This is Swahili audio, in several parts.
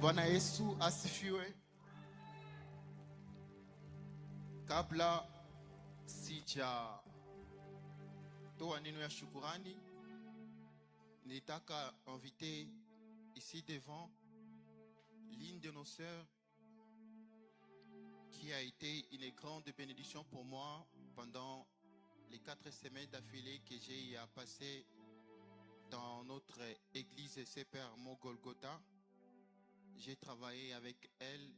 Bwana Yesu asifiwe. Kabla sija toa neno ya shukurani, nilitaka inviter ici devant l'une de nos sœurs qui a été une grande bénédiction pour moi pendant les 4 semaines d'affilée que j'ai à passer dans notre église CPR Golgotha. J'ai travaillé avec elle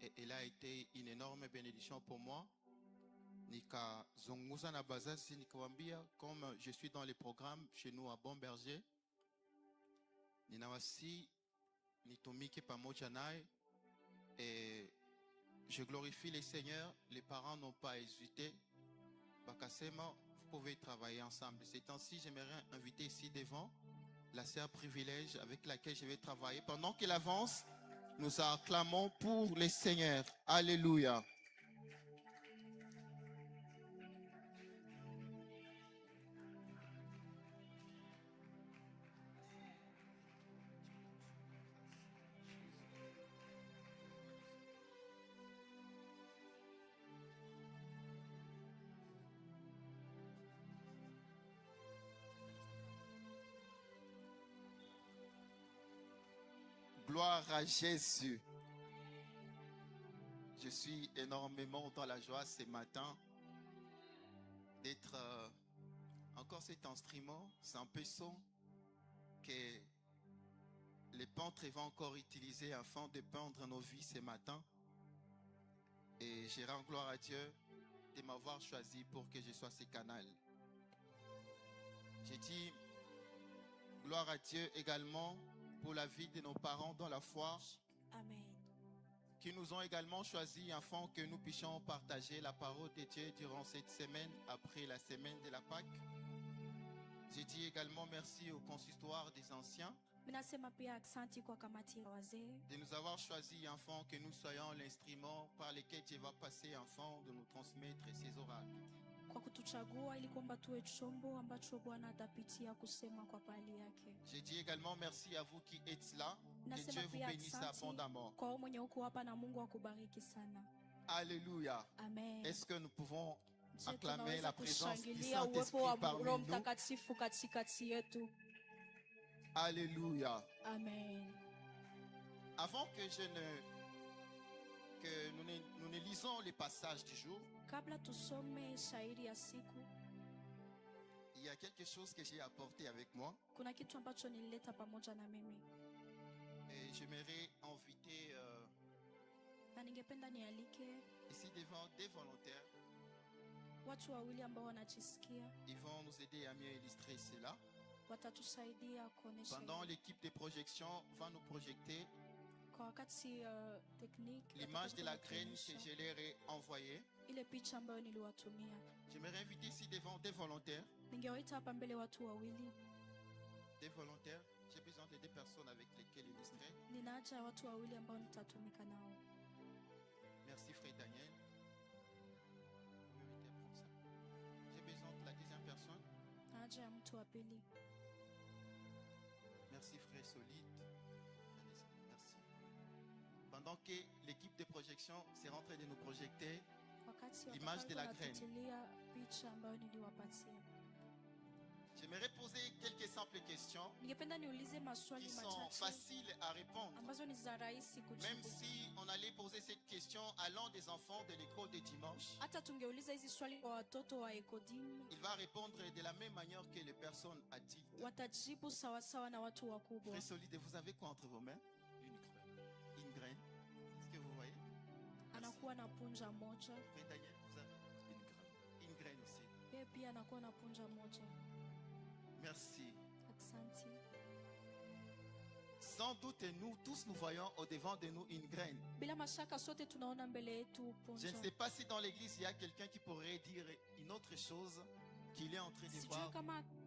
et elle a été une énorme bénédiction pour moi. Nika zonguza na bazazi nikawambia, comme je suis dans les programmes chez nous à Bon Berger, ninawasi nitumike pamoja naye et je glorifie le Seigneur. Les parents n'ont pas hésité. Bakasema, vous pouvez travailler ensemble. Ces temps-ci, j'aimerais inviter ici devant la sœur privilège avec laquelle je vais travailler. Pendant qu'elle avance, nous acclamons pour le Seigneur. Alléluia. Gloire à Jésus. Je suis énormément dans la joie ce matin d'être encore cet instrument, c'est un peu son que les peintres vont encore utiliser afin de peindre nos vies ce matin. Et je rends gloire à Dieu de m'avoir choisi pour que je sois ce canal. J'ai dit gloire à Dieu également pour la vie de nos parents dans la foi. Amen. Qui nous ont également choisi afin que nous puissions partager la parole de Dieu durant cette semaine après la semaine de la Pâque. J'ai dit également merci au consistoire des anciens de nous avoir choisi afin que nous soyons l'instrument par lequel Dieu va passer afin de nous transmettre ses oracles. Kwa kutuchagua ili kwamba tuwe chombo ambacho Bwana atapitia kusema kwa pali yake. Je dis également merci à vous qui êtes là. Que Dieu vous bénisse abondamment. Kwa mwenye uko hapa na Mungu akubariki sana. Alléluia. Amen. Est-ce que nous pouvons acclamer la présence du Saint-Esprit parmi nous? Alléluia. Amen. Avant que nous ne lisons les passages du jour, kabla tusome shairi ya siku, il y a quelque chose que j'ai apporté avec moi. Kuna kitu ambacho nilileta pamoja na mimi. Et j'aimerais inviter na ningependa nialike ici devant des volontaires. Watu wawili ambao wanajisikia. Ils vont nous aider à mieux illustrer cela. Watatusaidia kuonesha. Pendant l'équipe de projection va nous projeter kwa wakati technique l'image de la graine que je leur ai envoyée. Ile picha ambayo niliwatumia. J'aimerais inviter ici devant des volontaires. Ningewaita hapa mbele watu wawili. Des volontaires. J'ai besoin de 2 personnes avec lesquelles illustrer. Ninaacha watu wawili ambao nitatumika nao. Merci frère Daniel. J'ai besoin de la 2e personne. Naacha ya mtu wa pili. Merci frère Solide. Merci. Pendant que l'équipe de projection s'est en train de nous projeter l'image de la graine, j'aimerais poser quelques simples questions qui sont faciles à répondre. Même si on allait poser cette question à l'un des enfants de l'école de dimanche, il va répondre de la même manière que les personnes adultes. Frère Solide, vous avez quoi entre vos mains? Une graine. Est-ce que vous voyez? Anakuwa na punja moja. Frère Daniel, vous avez une graine aussi. Pia anakuwa na punja moja. Merci. Asante. Sans doute nous tous nous voyons au devant de nous une graine. Bila mashaka sote tunaona mbele yetu punja. Je ne sais pas si dans l'église il y a quelqu'un qui pourrait dire une autre chose qu'il est en train de voir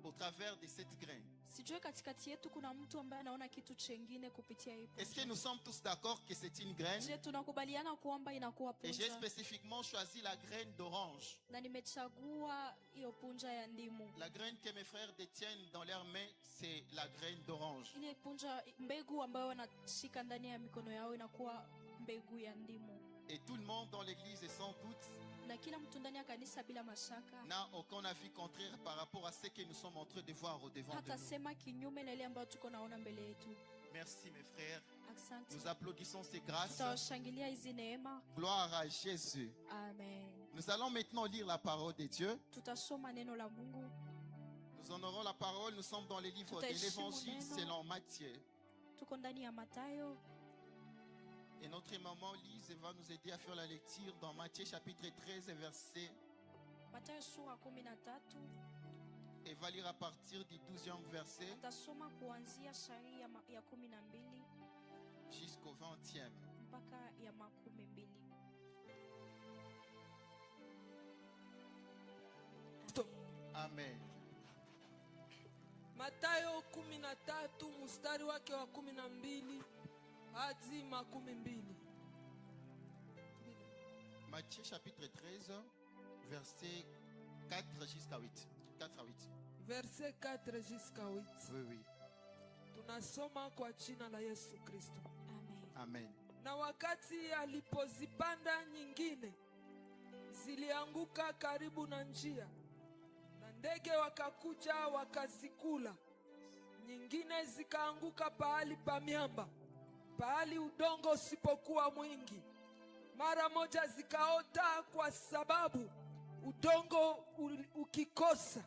au travers de cette graine. Sijue katikati yetu kuna mtu ambaye anaona kitu chengine kupitia hii Est-ce que punja. nous sommes tous d'accord que c'est une graine? Je, tunakubaliana kwamba inakuwa Et j'ai punja, spécifiquement choisi la graine d'orange. na nimechagua hiyo punja ya ndimu. La graine que mes frères détiennent dans leurs mains, c'est la graine d'orange. Ile punja, mbegu ambayo wanashika ndani ya mikono yao inakuwa mbegu ya ndimu, Et tout le monde dans l'église, et sans doute, na kila mtu ndani ya kanisa bila mashaka n'a aucun avis contraire par rapport à ce que nous sommes en train de voir au devant de hata nous. sema kinyume na ile ambayo tuko naona mbele yetu. Merci mes frères. Asante. Nous applaudissons ces grâces. Tutawashangilia hizi neema. Gloire à Jésus. Amen. Nous allons maintenant lire la parole de Dieu. Tutasoma neno la Mungu. Nous honorons la parole. Nous sommes dans les livres de l'Évangile selon Matthieu. Tuko ndani ya Mathayo. Et notre maman Lise va nous aider à faire la lecture dans Matthieu chapitre 13 verset. Mathayo sura 13. Et va lire à partir du 12e verset Tutasoma kuanzia shairi ya 12 jusqu'au 20e. mpaka ya 12. Amen. Mathayo 13 mstari wake wa 12 hadi 12. Matthieu chapitre 13 verset 4 jusqu'à 8. 4 à 8. Verset 4 jusqu'à 8. Oui, oui. Tunasoma kwa jina la Yesu Kristo. Amen. Amen. Na wakati alipozipanda nyingine, zilianguka karibu na njia, na ndege wakakuja wakazikula. Nyingine zikaanguka pahali pa miamba, pahali udongo usipokuwa mwingi. Mara moja zikaota, kwa sababu udongo ukikosa.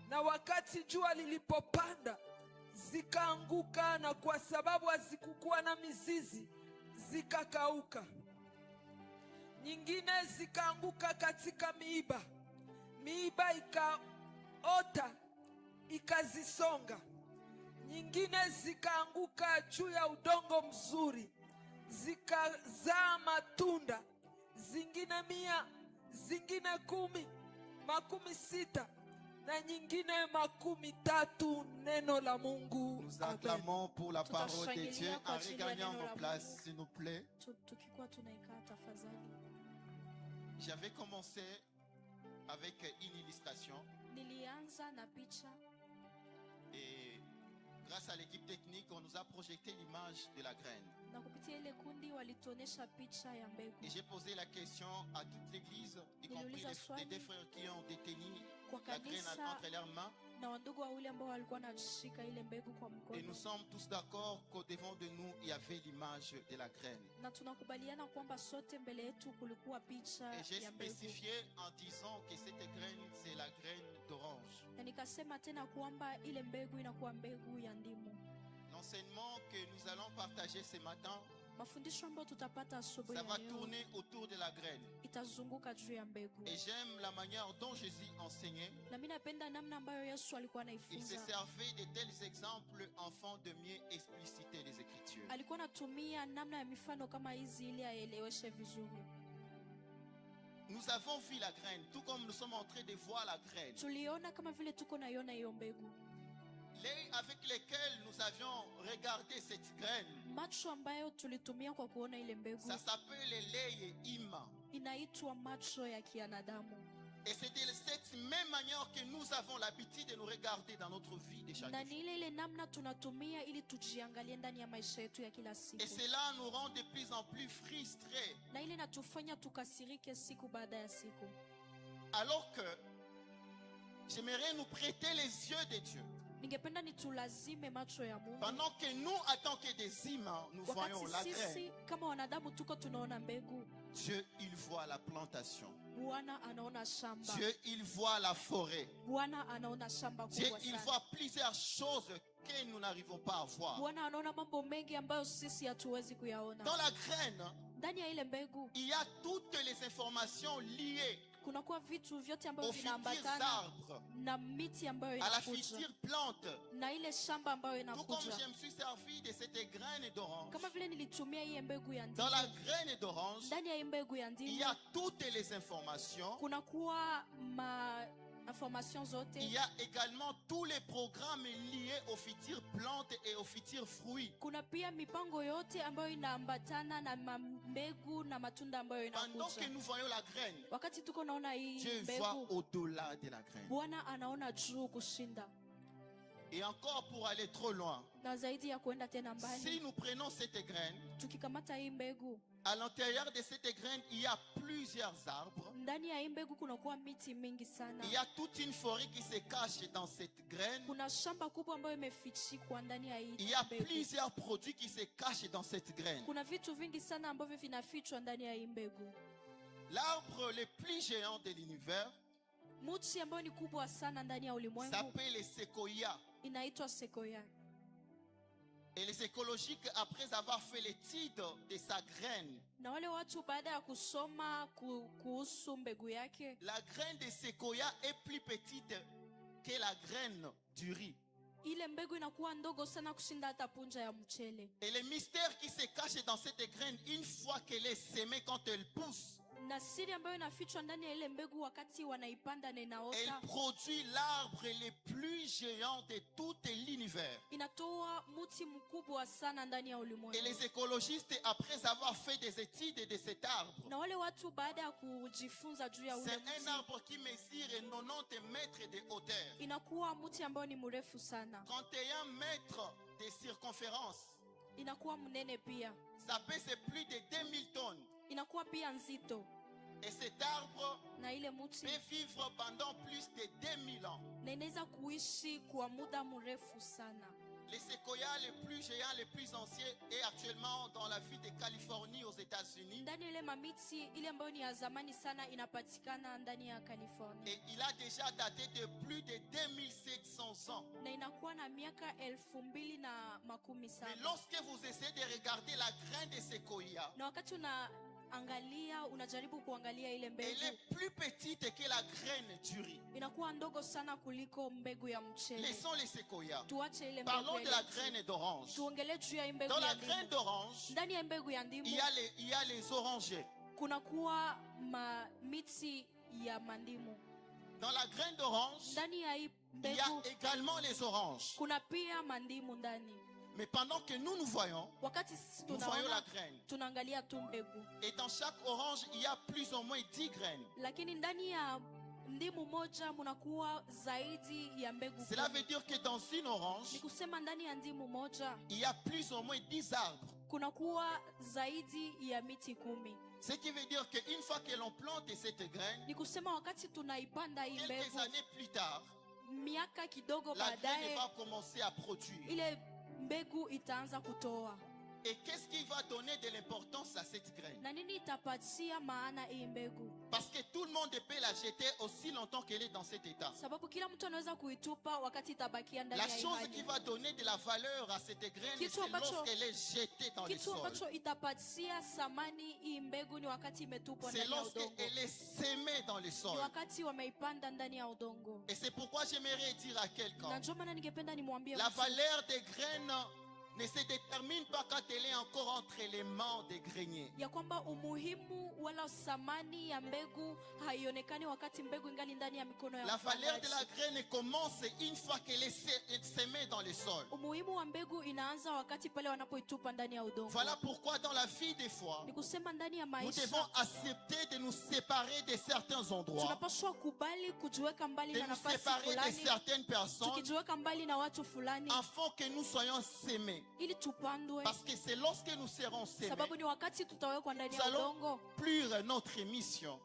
Na wakati jua lilipopanda, zikaanguka, na kwa sababu hazikukuwa na mizizi, zikakauka. Nyingine zikaanguka katika miiba, miiba ikaota ikazisonga. Nyingine zikaanguka juu ya udongo mzuri, zikazaa matunda, zingine 100, zingine 10, 60, na nyingine 30. Neno la Mungu. Nous acclamons pour la parole de Dieu Tutashangilia en kwa ajili ya regagnant neno la nos places, Mungu. s'il nous plaît. Tukikuwa tunaikaa tafadhali. J'avais commencé avec une illustration Nilianza na picha, et grâce à l'équipe technique, on nous a projeté l'image de la graine. na kupitia ile kundi walituonesha picha ya mbegu. Et j'ai posé la question à toute l'église, y compris les deux frères qui ont détenu Kwa la graine kanisa entre leurs mains. na wandugu wawili ambao walikuwa wanashika ile mbegu kwa Et mkono, nous sommes tous d'accord qu'au devant de nous, il y avait l'image de la graine. na tunakubaliana kwamba sote mbele yetu kulikuwa picha Et j'ai ya mbegu. spécifié en disant que cette graine, c'est la graine d'orange. Na nikasema tena kwamba ile mbegu inakuwa mbegu ya ndimu. L'enseignement que nous allons partager ce matin, Mafundisho ambayo tutapata asubuhi ça ya va leo tourner autour de la graine. itazunguka juu ya mbegu. Et j'aime la manière dont Jésus enseignait. Na mimi napenda namna ambayo Yesu alikuwa Il se anaifunza. servait de tels exemples afin de mieux expliciter les Écritures. Alikuwa anatumia namna ya mifano kama hizi ili aeleweshe vizuri. Nous avons vu la graine, tout comme nous sommes en train de voir la graine. Tuliona kama vile tuko naiona hiyo mbegu. L'œil avec lequel nous avions regardé cette graine, Macho ambayo tulitumia kwa kuona ile mbegu ça s'appelle l'œil humain. inaitwa macho ya kianadamu. Et c'est de cette même manière que nous avons l'habitude de nous regarder dans notre vie de chaque Na jour. ni ile namna tunatumia ili tujiangalie ndani ya maisha yetu ya kila siku. Et cela nous rend de plus en plus frustrés. Na ile natufanya tukasirike siku baada ya siku. Alors que j'aimerais nous prêter les yeux de Dieu. Ningependa nitulazime macho ya Mungu. Pendant que nous, en tant que des humains, nous voyons la Wakati graine, sisi kama wanadamu tuko tunaona mbegu, Dieu, il voit la plantation. Bwana anaona shamba. Dieu, il voit la forêt. Bwana anaona shamba Dieu, kubwa il sana. voit plusieurs choses que nous n'arrivons pas à voir. Bwana anaona mambo mengi ambayo sisi hatuwezi kuyaona. Dans la graine, Ndani ya ile mbegu il y a toutes les informations liées kunakuwa vitu vyote ambavyo aux futurs vinaambatana arbres, na miti ambayo à la inakuja future plante. na ile shamba ambayo Tout comme inakuja. je me suis servi de cette graine d'orange. Kama vile nilitumia hii mbegu ya Dans la ndimu, graine d'orange, ndani ya hii mbegu ya il y ndimu a toutes les informations kunakuwa information zote. Il y a également tous les programmes liés aux futures plantes et aux futurs fruits. Kuna pia mipango yote ambayo inaambatana na mbegu na matunda ambayo Pendant que inakuja. nous voyons la graine, Wakati tuko naona hii Dieu voit mbegu, au-delà de la graine. Bwana anaona juu kushinda. Et encore pour aller trop loin, Na zaidi ya kuenda tena mbali, si nous prenons cette graine, tukikamata hii mbegu, à l'intérieur de cette graine, il y a plusieurs arbres. ndani ya hii mbegu kunakuwa miti mingi sana. Il y a toute une forêt qui se cache dans cette graine. Kuna shamba kubwa ambayo imefichikwa ndani ya hii Il y a mbegu. plusieurs produits qui se cachent dans cette graine. Kuna vitu vingi sana ambavyo vinafichwa ndani ya hii mbegu. L'arbre le plus géant de l'univers Mti ambayo ni kubwa sana ndani ya ulimwengu s'appelle le séquoia. inaitwa sequoia. Et les écologiques, après avoir fait l'étude de sa graine, Na wale watu baada ya kusoma kuhusu mbegu yake, la graine de séquoia est plus petite que la graine du riz. ile mbegu inakuwa ndogo sana kushinda hata punja ya mchele. Et le mystère qui se cache dans cette graine, une fois qu'elle est semée, quand elle pousse, Na siri ambayo inafichwa ndani ya ile mbegu wakati wanaipanda na elle inaota, produit l'arbre le plus géant de tout l'univers. inatoa mti mkubwa sana ndani ya Et ulimwengu. les écologistes, après avoir fait des études de cet arbre, Na wale watu baada ya kujifunza juu ya ule c'est un mti, arbre qui mesure 90 mètres de hauteur, inakuwa mti ambao ni mrefu sana, 31 mètres de circonférence. inakuwa mnene pia, Ça pèse plus de 2000 tonnes. inakuwa pia nzito. Et cet arbre Na ile mti peut vivre pendant plus de 2000 ans. na inaweza kuishi kwa muda mrefu sana. Le séquoia le plus géant, le plus ancien, est actuellement dans la ville de Californie aux États-Unis. Ndani ile mamiti ile ambayo ni ya zamani sana inapatikana ndani ya California. Et il a déjà daté de plus de 2700 ans. Na inakuwa na miaka 2017. Mais lorsque vous essayez de regarder la graine de séquoia, Na wakati unajaribu kuangalia ile elle mbegu, est plus petite que la graine du riz. inakuwa ndogo sana kuliko mbegu ya mchele. Laissons les séquoias. Tuache ile mbegu. Parlons ya de la ile graine mti. d'orange. Tuongelee juu ya hii mbegu Dans ya la graine ndimu. d'orange, Ndani ya mbegu ya ndimu il y a les orangers. kunakuwa miti ya mandimu. Dans la graine d'orange, Ndani ya hii il y a mbegu également les oranges. kuna pia mandimu ndani. Mais pendant que nous voyons, Wakati sisi nous voyons la tunaona, graine. tunaangalia tu mbegu, Et dans chaque orange, il y a plus ou moins 10 graines. lakini ndani ya ndimu moja munakuwa zaidi ya mbegu Cela 10. veut dire que dans une orange, Ni kusema ndani ya ndimu moja il y a plus ou moins 10 arbres. kunakuwa zaidi ya miti 10. Ce qui veut dire qu'une fois que l'on plante cette graine, Ni kusema wakati tunaipanda hii quelques mbegu, années plus tard, miaka kidogo la graine baadaye va commencer à produire. ile mbegu itaanza kutoa. Et qu'est-ce qui va donner de l'importance à cette graine? Na nini itapatia maana hii mbegu? Parce que tout le monde peut la jeter aussi longtemps qu'elle est dans cet état. Sababu kila mtu anaweza kuitupa wakati itabakia ndani La ya hii chose hali. qui va donner de la valeur à cette graine, Kitu c'est ambacho- lorsqu'elle est jetée dans le Kitu sol. ambacho itapatia thamani hii mbegu ni wakati imetupwa C'est ndani ya udongo. lorsqu'elle est sémée dans le Ni sol. wakati wameipanda ndani ya udongo. Et c'est pourquoi j'aimerais dire à Na quelqu'un, ndio maana ningependa nimwambie la mtu, valeur des graines ne se détermine pas quand elle est encore entre les mains des greniers. ya kwamba umuhimu wala thamani ya mbegu haionekani wakati mbegu ingali ndani ya mikono ya La valeur de la mpandaji. graine commence une fois qu'elle est sémée dans le sol. Umuhimu wa mbegu inaanza wakati pale wanapoitupa ndani ya udongo. Voilà pourquoi dans la vie des fois, Ni kusema ndani ya nous maisha devons accepter de nous séparer de certains endroits, tunapaswa kubali kujiweka mbali de na nous nafasi séparer de fulani, certaines personnes, tukijiweka mbali na watu fulani afin que nous soyons sémés. ili tupandwe, Parce que c'est lorsque nous serons sémés, sababu ni wakati tutawekwa ndani nous ya allons udongo plus notre mission.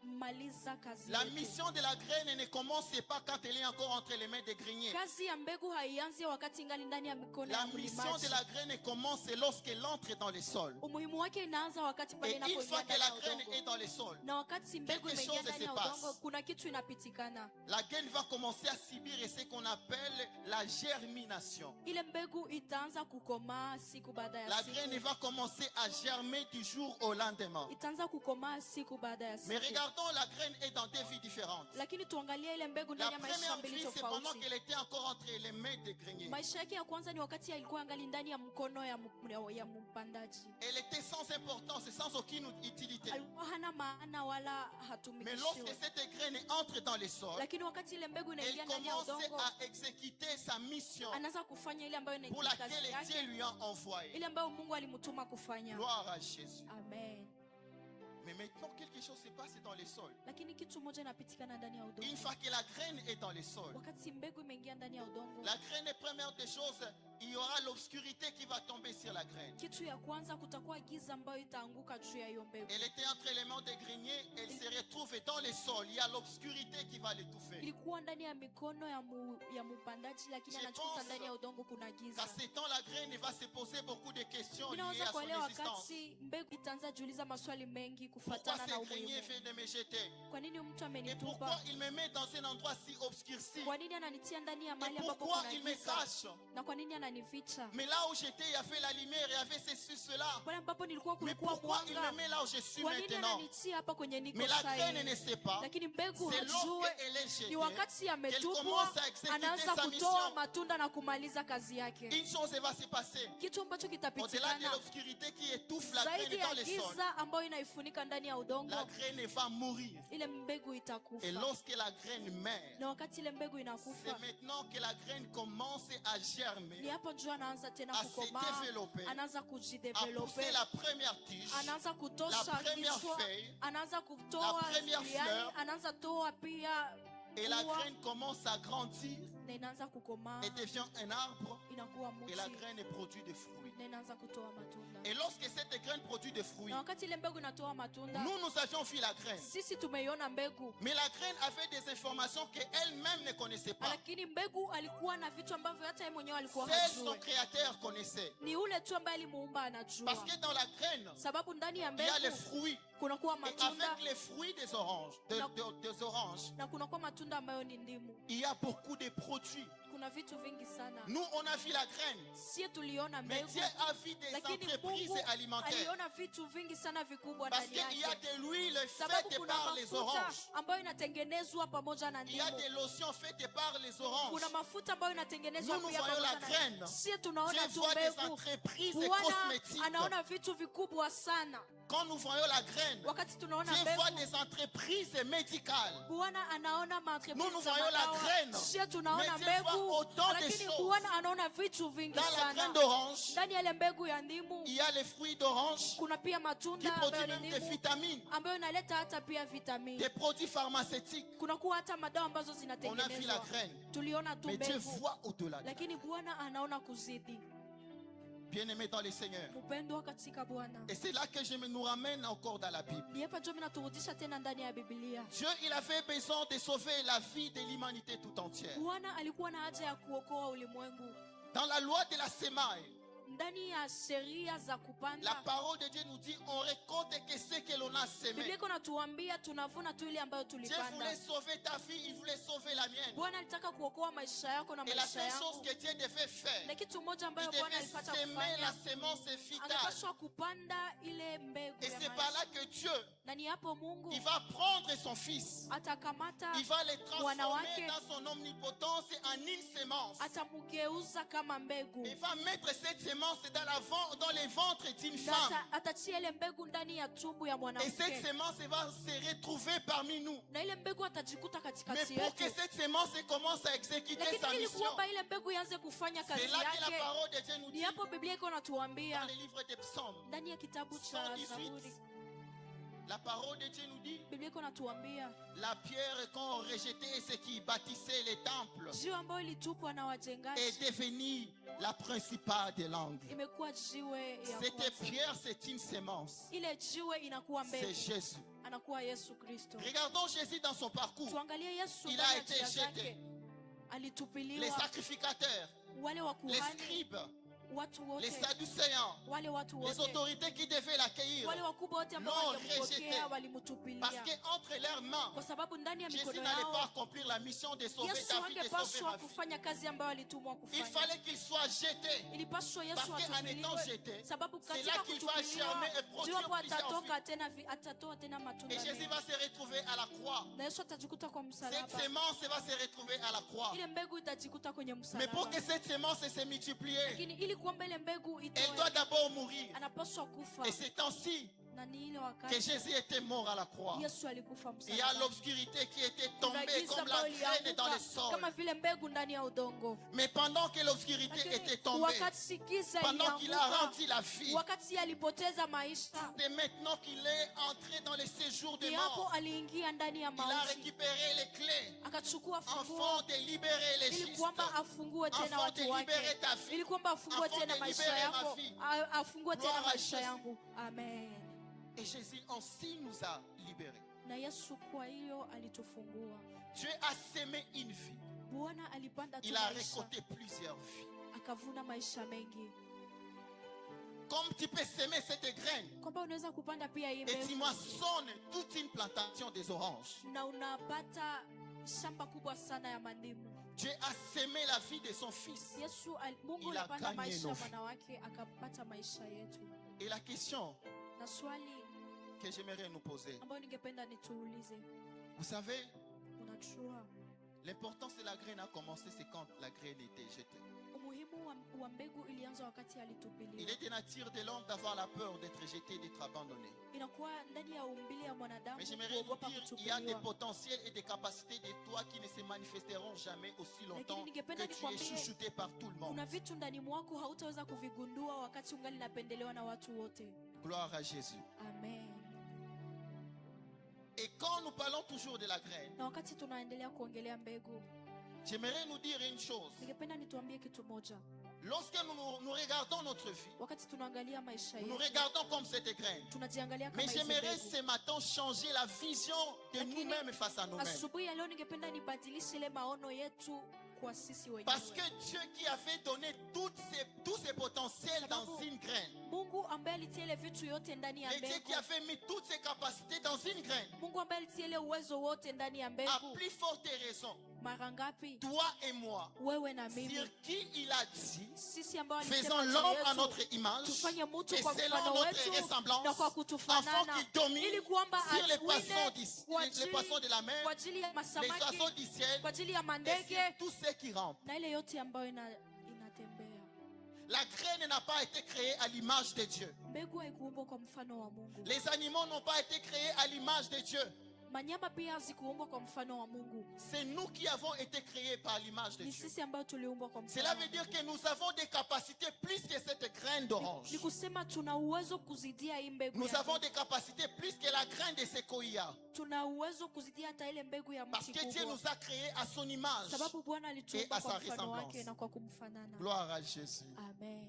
tutamaliza kazi La yetu. mission de la graine ne commence pas quand elle est encore entre les mains des greniers. Kazi ya mbegu haianzi wakati ingali ndani ya mikono La ya mission mlimaji. de la graine commence lorsqu'elle entre dans le sol. Umuhimu wake inaanza wakati pale Et une inapoingia fois que ndani la ya graine udongo. est dans le sol, Na wakati mbegu quelque imeingia chose ndani ya se passe. udongo, kuna kitu inapitikana. la graine va commencer à subir ce qu'on appelle la germination. Ile mbegu itaanza kukomaa siku baada ya La siku. graine va commencer à germer du jour au lendemain. Itaanza kukomaa siku baada ya siku. Mais regardons, la graine est dans des vies différentes. Lakini tuangalie ile mbegu La ndani ya maisha première mbili vie, c'est pendant tofauti. qu'elle était encore entre les mains des greniers. Maisha yake ya kwanza ni wakati alikuwa angali ndani ya mkono ya mpandaji. Elle était sans importance et sans aucune utilité. Alikuwa hana maana wala Mais hatumikishiwa. lorsque cette graine entre dans les sols, Lakini wakati ile mbegu elle inaingia ndani ya commence udongo, à exécuter sa mission anaanza kufanya ile ambayo pour inaitwa kazi laquelle Dieu yake, lui a envoyé. ile ambayo Mungu alimtuma kufanya. Gloire à Jésus. Amen. Mais maintenant, quelque chose se passe dans les sols. Lakini kitu moja inapitikana ndani ya Une udongo. fois que la graine est dans les sols, Wakati mbegu imeingia ndani ya udongo, la graine est première des choses, il y aura l'obscurité qui va tomber sur la graine. kitu ya kwanza kutakuwa giza ambayo itaanguka juu ya hiyo mbegu. Elle était entre les mains des greniers, elle se retrouve dans les sols. Il y a l'obscurité qui va l'étouffer. Ilikuwa ndani ya mikono ya mpandaji, lakini Je anachukuta pense ndani ya udongo kuna giza. Qu'à ce temps, la graine va se poser beaucoup de questions liées Ninaweza à son kuelewa existence. wakati mbegu itaanza jiuliza maswali mengi Pourquoi kufuatana na ces umuhimu. greniers viennent de me jeter? Kwa nini mtu Et pourquoi amenitupa? il me met dans un endroit si obscurci? Kwa nini ananitia ndani ya Et mahali ambapo pourquoi kuna il me giza? cache? Na kwa nini ananificha? Mais là où j'étais, il y avait la lumière, il y avait ceci, cela. Pale ambapo nilikuwa Mais kulikuwa pourquoi il me mwanga. met là où je suis Kwa nini maintenant? ananitia hapa kwenye niko Mais la graine sahi? ne sait pas. Lakini mbegu C'est hajue lorsqu'elle est jetée ni wakati qu'elle ametupwa, commence à exécuter anaanza sa kutoa mission. matunda na kumaliza kazi yake. Une chose va se passer. Kitu ambacho Au-delà de kitapitikana l'obscurité qui étouffe la graine zaidi dans ya les sols, giza ambayo inaifunika ndani ya udongo, la graine va mourir. ile mbegu Et itakufa. lorsque la graine meurt, Na wakati ile mbegu c'est inakufa, maintenant que la graine commence à ni germer, hapo njoo anaanza tena à se kukomaa, développer, anaanza à kujidevelope, pousser la première tige, anaanza la kutosha première kichwa, feuille, anaanza kutoa la première liani, fleur. anaanza toa pia et la ua, graine commence à grandir na inaanza kukomaa, et devient un arbre, inakuwa et la mti graine produit des fruits. na inaanza kutoa matunda. Et lorsque cette graine produit des fruits, Na wakati ile mbegu inatoa matunda, nous avions vu la graine. sisi tumeiona mbegu, Mais la graine avait des informations qu'elle-même ne connaissait pas. lakini mbegu alikuwa na vitu ambavyo hata yeye mwenyewe alikuwa Seul son hajui. créateur connaissait. Ni ule tu ambaye alimuumba anajua, Parce que dans la graine, sababu ndani ya il y a les mbegu fruits. kunakuwa Et matunda avec les fruits des oranges, des oranges, na kunakuwa matunda ambayo ni ndimu. il y a beaucoup de produits. Kuna vitu vingi sana. Nous, on a vu la graine. Sie tuliona Mais mbegu, Dieu a vu des lakini entreprises Mungu alimentaires. aliona vitu vingi sana vikubwa Parce ndani qu'il y a yake, de l'huile sababu faite kuna par les mafuta oranges. ambayo inatengenezwa pamoja na Il y a ndimu. des lotions faites par les oranges. Kuna mafuta ambayo inatengenezwa Nous pia voyons la pamoja graine. na sie Dieu tunaona tu voit des mbegu. entreprises Bwana cosmétiques. anaona vitu vikubwa sana Quand nous voyons la graine, wakati tunaona Dieu voit mbegu. des entreprises médicales. Bwana anaona Nous, maentreprise nous za voyons la madawa. graine. Sie tunaona Mais Dieu voit mbegu, autant de lakini choses. Bwana anaona vitu vingi Dans la graine sana. d'orange, Ndani ya ile mbegu ya ndimu il y a les fruits d'orange kuna pia qui matunda produisent ambayo même ni des ndimu vitamines, ambayo inaleta hata pia vitamini. des produits pharmaceutiques. Kunakuwa hata madawa ambazo On a vu la zinatengenezwa. graine. Tuliona tu Mais Dieu mbegu, voit au-delà. lakini Bwana anaona kuzidi. Bien-aimés dans le Seigneur. Mpendwa katika Bwana, Et c'est là que je nous ramène encore dans la Bible. ni hapa ndio mnaturudisha tena ndani ya Biblia. Dieu, il avait besoin de sauver la vie de l'humanité tout entière. Bwana alikuwa na haja ya kuokoa ulimwengu. Dans la loi de la semaille, Ndani ya sheria za la kupanda, parole de Dieu nous dit on récolte que ce que l'on a Biblia semé. iko natuambia tunavuna tu ile ambayo Dieu tulipanda. voulait sauver ta vie, il voulait sauver la mienne. Bwana alitaka kuokoa maisha yako na Et la maisha seule chose yangu. que Dieu devait faire, Na kitu moja il ambayo Bwana devait alipata semer la kufanya, semence vitale. angepaswa kupanda ile mbegu Et ya c'est par là maisha. que Dieu, Na ni hapo Mungu il va prendre son fils, atakamata, il va le Mwana transformer wake. dans son omnipotence en une semence. atamugeuza kama mbegu. Il va mettre cette semence dans les ventres d'une Na femme. atatia ile mbegu ndani ya tumbo ya Et cette mwanamke. semence va se retrouver parmi nous. Na ile mbegu atajikuta Mais katikati pour que yetu. cette semence commence à exécuter sa Lakini ili mission, kuomba ile mbegu ianze kufanya c'est kazi là que la yake, parole de Dieu nous ni dit hapo Biblia iko dans natuambia les livres des psaumes. ndani ya kitabu cha 118. Zaburi. La parole de Dieu nous dit Biblia iko natuambia la pierre qu'ont rejeté ce qui bâtissait les temples jiwe ambayo ilitupwa na est wajengaji devenue la principale des langues. imekuwa jiwe ya Cette kwanza. pierre, c'est une semence. Ile jiwe inakuwa C'est mbegu, Jésus. anakuwa Yesu Kristo. Regardons Jésus dans son parcours. Tuangalie Yesu Il ndani a ya été njia jeté. zake, Les alitupiliwa. sacrificateurs, Wale les wakuhani, scribes, watu les wote, Sadducéens, wale watu les wote, autorités qui devaient l'accueillir, wale wakubwa wote ambao l'ont wangempokea rejeté. Parce walimutupilia, qu'entre leurs mains, kwa sababu ndani ya Jésus mikono n'allait pas yao accomplir la mission de sauver Yesu ta vie, de sauver angepaswa ma vie. kufanya kazi ambayo alitumwa Il kufanya. fallait qu'il soit jeté. Ilipaswa Yesu Parce qu'en étant atupiliwe, jeté, sababu c'est là katika qu'il va kutupiliwa germer et produire ndipo plusieurs atatoka tena, atatoa tena matunda Et Jésus mengi. va se retrouver à la croix. Na Yesu atajikuta kwa Cette msalaba, sémence va se retrouver à la croix. ile mbegu itajikuta kwenye Mais pour msalaba. que cette sémence se multiplie, Lakini ili kwamba ile mbegu elle doit itoe, d'abord mourir. anapaswa kufa, Et c'est ainsi na ni ile que wakati Jésus était mort à la croix. Yesu alikufa Il y a msalaba. l'obscurité qui était Kuna tombée giza comme la ambayo graine dans le ilianguka sol. kama vile mbegu ndani ya udongo. Mais pendant que l'obscurité était Lakini tombée, wakati giza pendant qu'il a ilianguka, rendu la vie, wakati alipoteza maisha, c'est maintenant qu'il est entré dans le séjour de ni hapo mort. aliingia ndani ya Il a mauti, récupéré les clés akachukua afin funguo de libérer les ili justes, kwamba afungue tena afin watu de wake, libérer ta vie, ili kwamba afungue afin tena de maisha libérer ma yako, vie. afungue tena Gloire à maisha Jésus. yangu. Amen. Et Jésus ainsi nous a libérés. Na Yesu kwa hiyo alitufungua. Dieu a sémé une vie. Bwana alipanda tu Il a maisha, récolté plusieurs vies. akavuna maisha mengi. Comme tu peux s'aimer cette graine Kwamba unaweza kupanda pia hii et tu mbegu moissonnes toute une plantation des oranges. na unapata shamba kubwa sana ya mandimu. Dieu a sémé la vie de son fils. Mungu Il a alipanda gagné maisha ya nos vies. mwana wake akapata maisha yetu. Et la question Na swali que j'aimerais nous poser, ambayo ningependa nituulize, vous savez, unajua l'importance de la graine a commencé, c'est quand la graine était jetée. umuhimu wa mbegu ilianza wakati Il alitupiliwa. est de nature de l'homme d'avoir la peur d'être jeté, d'être abandonné. Inakuwa ndani ya umbile ya mwanadamu Mais j'aimerais nous kuogopa dire, il y a des kutupiliwa. potentiels et des capacités de toi qui ne se manifesteront jamais aussi longtemps Lakini que ningependa tu es nikwambie, chouchouté par tout le monde. kuna vitu ndani mwako hautaweza kuvigundua wakati ungali napendelewa na watu wote. Gloire à Jésus. Amen. Et quand nous parlons toujours de la graine, Na wakati tunaendelea kuongelea mbegu, j'aimerais nous dire une chose. ningependa nituambie kitu moja. Lorsque nous regardons notre vie, Wakati tunaangalia maisha nous nous yetu, regardons comme cette graine. tunajiangalia kama Mais hizi j'aimerais mbegu. ce matin changer la vision de Lakini nous-mêmes face à nous-mêmes. Asubuhi ya leo ningependa nibadilishe ile maono yetu kwa sisi Parce que wenyewe. Dieu qui avait donné tous ses potentiels dans Sababu une graine, Mungu ambaye alitia ile vitu yote ndani ya et Dieu mbegu, qui avait mis toutes ses capacités dans une graine, Mungu ambaye alitia ile uwezo wote ndani ya à mbegu, plus forte raison, mara ngapi toi et moi, wewe na mimi, sur qui il a dit, sisi ambao faisons alisema l'homme juu à yetu, notre image, tufanye mtu et kwa selon mfano notre wetu ressemblance, na kwa afin kutufanana, qu'il domine ili kwamba sur les atuwinde kwa les poissons de la mer, kwa ajili ya les masamaki, oiseaux du ciel, kwa ajili ya et mandege sur tous ceux qui rampent. na ile yote ambayo inatembea. La graine n'a pas été créée à l'image de Dieu. Mbegu haikuumbwa kwa mfano wa Mungu. Les animaux n'ont pas été créés à l'image de Dieu. Manyama pia hazikuumbwa kwa mfano wa Mungu. C'est nous qui avons été créés par l'image de Ni Dieu. sisi ambao tuliumbwa kwa mfano Cela wa veut dire Mungu. que nous avons des capacités plus que cette graine d'orange. Ni kusema tuna uwezo kuzidia hii mbegu Nous ya avons mti. des capacités plus que la graine de séquoia. Tuna uwezo kuzidia hata ile mbegu ya Parce mti que Dieu kubwa. nous a créés à son image. Sababu Bwana Et alituumba à kwa sa mfano wake ressemblance. na kwa kumfanana. Gloire à Jésus. Amen.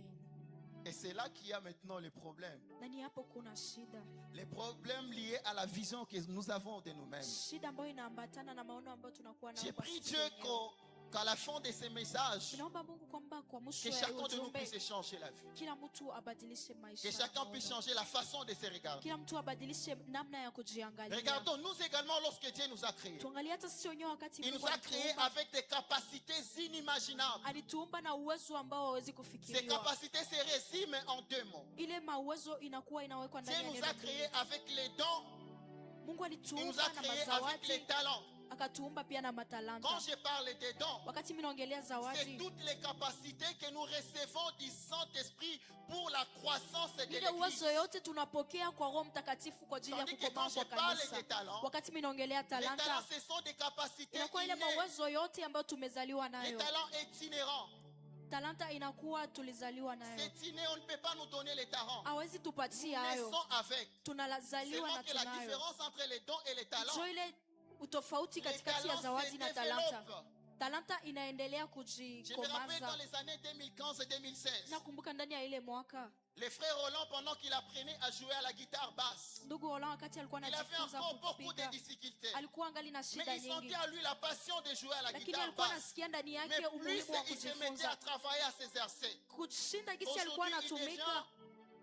Et c'est là qu'il y a maintenant les problèmes. Na ni hapo kuna shida. Les problèmes liés à la vision que nous avons de nous-mêmes. Shida ambayo inaambatana na maono ambayo tunakuwa nayo J'ai kwa prié sisi Dieu wenyewe. qu'à la fin de ces messages, Ninaomba Mungu kwamba kwa mwisho que ya chacun de nous ujumbe puisse changer la vie. kila mtu abadilishe maisha. Que na chacun maono. puisse changer la façon de se regarder. Kila mtu abadilishe namna ya kujiangalia. Regardons, nous également, lorsque Dieu nous a créés, Tuangalie hata sisi wenyewe wakati il Mungu nous a créés alituumba, avec des capacités inimaginables. alituumba na uwezo ambao hauwezi Ces kufikiriwa. capacités se résument en deux mots. Ile mauwezo inakuwa inawekwa Dieu ndani ya nous neno a créés mbili. avec les dons, Mungu il nous alituumba a na créés avec les mazawadi, talents. akatuumba pia na matalanta. Quand je parle des dons, Wakati mimi naongelea c'est zawadi, toutes les capacités que nous recevons du Saint-Esprit pour la croissance de ile l'Église. uwezo yote tunapokea kwa Roho Mtakatifu kwa ajili ya Tandis que kukomaa quand je kwa parle kanisa. des talents, Wakati mimi naongelea les talents, talanta, ce sont des capacités inakuwa ile innées. mawezo yote ambayo tumezaliwa Les nayo. talents itinérants. Talanta inakuwa tulizaliwa nayo. C'est inné, on ne peut pas nous donner les talents. Hawezi Nous tupatia hayo. naissons avec. Tunazaliwa Seulement na que la tunayo. différence entre les dons et les talents, Ndio ile utofauti les katikati ya talents se zawadi na talanta. développent talanta inaendelea Je me rappelle dans kujikomaza. les années 2015 et 2016. Nakumbuka ndani ya ile mwaka Le frère Roland, pendant qu'il apprenait à jouer à la guitare basse, ndugu Ola wakati alikuwa il avait anajifunza encore beaucoup de kupiga difficultés. alikuwa angali na Mais shida il nyingi, sentait à lui la passion de jouer à la lakini guitare alikuwa basse. anasikia ndani Mais yake plus umuhimu wa il se mettait à kujifunza travailler, à s'exercer. kushinda gisi alikuwa Aujourd'hui, il devient anatumika.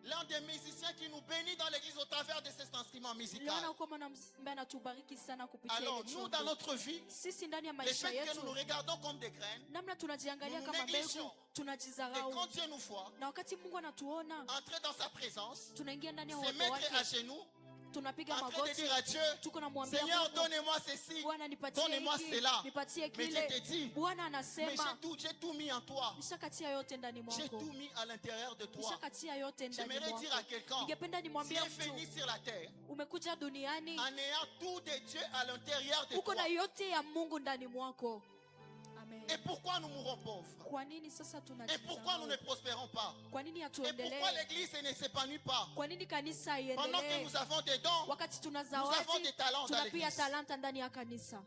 l'un des musiciens qui nous bénit dans l'église au travers de cet instrument Leo musical. nakuwa mwanamuziki ambaye anatubariki sana kupitia Alors, ile nous, dans chombo. notre vie, Sisi ndani ya le maisha fait que nous nous yetu regardons comme des graines, namna tunajiangalia nous kama négligeons. mbegu, et tunajizarau, quand Dieu nous voit, na wakati Mungu anatuona entrer dans sa présence, tunaingia ndani ya se uwepo mettre à wake, genoux, tunapiga en train de magoti, dire à Dieu, tuko namwambia Seigneur, Mungu, donnez-moi ceci, Bwana nipatie donnez-moi hiki, cela. nipatie Mais Dieu kile. te dit, Bwana mais anasema j'ai tout mis en toi. nishakatia yote ndani J'ai mwako, tout mis à l'intérieur de toi. nishakatia yote ndani J'aimerais dire à mwako. quelqu'un, Ningependa tu nimwambie es venu mtu, sur la terre umekuja duniani en ayant tout de Dieu à l'intérieur de uko toi. na yote ya Mungu ndani mwako. Amen. Et pourquoi nous mourons pauvres? Kwa nini sasa Et pourquoi nous ne tunajisahau? prospérons pas? Kwa nini Et pourquoi hatuendelee? l'église ne s'épanouit pas? Kwa nini kanisa Pendant que iendelee? nous avons des dons, Wakati tuna nous avons zawadi, des talents dans tuna pia l'église. talanta ndani ya kanisa.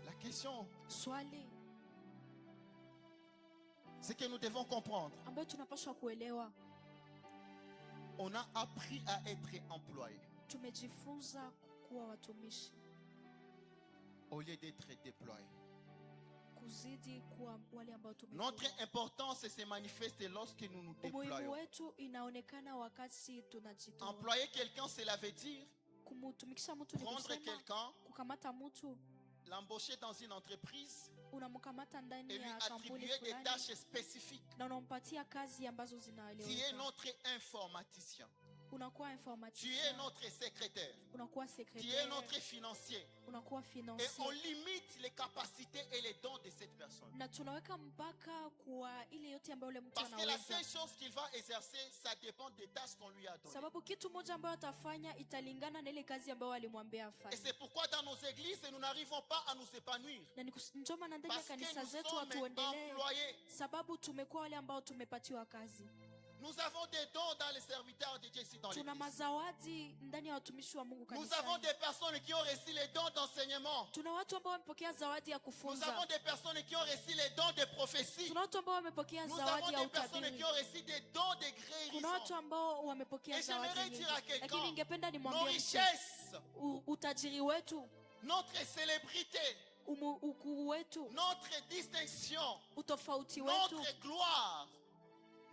La question, Swali c'est que nous devons comprendre. ambayo tunapaswa kuelewa, On a appris à être employé tumejifunza kuwa watumishi au lieu d'être déployé. kuzidi kuwa wale ambao Notre tumetumwa. importance se manifeste lorsque nous nous Umuhimu déployons. wetu inaonekana wakati tunajitoa. Employer quelqu'un, cela veut dire Kumutumikisha mtu ni prendre kusema quelqu'un, kukamata mtu, l'embaucher dans une entreprise unamkamata ndani et lui ya kampuni attribuer des fulani tâches spécifiques. na unampatia kazi ambazo Tu es zinaeleweka. notre informaticien. Unakuwa Tu es informaticien, notre secrétaire. unakuwa Tu es secrétaire, notre financier. unakuwa Et on financier, limite les capacités et les dons de cette personne. na tunaweka mpaka kwa ile yote ambayo ule mtu Parce que la seule anaweza, chose qu'il va exercer, ça dépend des tâches qu'on lui a données. sababu kitu moja ambayo atafanya italingana na ile kazi ambayo alimwambia Et afanye. c'est pourquoi dans nos églises, nous n'arrivons pas à nous épanouir. Na ndio maana ndani ya Parce que kanisa nous zetu sommes hatuendelee, employés. sababu tumekuwa wale ambao tumepatiwa kazi. Nous avons des dons dans les serviteurs de Dieu ici dans Tuna l'église. mazawadi ndani ya watumishi wa Mungu Nous avons kanisani. des personnes qui ont reçu les dons d'enseignement. Tuna watu ambao wamepokea zawadi ya Nous kufunza. avons des personnes qui ont reçu les dons de prophétie. Tuna watu ambao wamepokea Nous avons zawadi ya des personnes qui utabiri. ont reçu des dons de Kuna watu guérison. ambao wamepokea Et j'aimerais zawadi dire nyingi. à quelqu'un, Lakini ningependa nos nimwambie mtu, richesses, utajiri wetu, notre célébrité, ukuu wetu, notre distinction, utofauti wetu, notre gloire,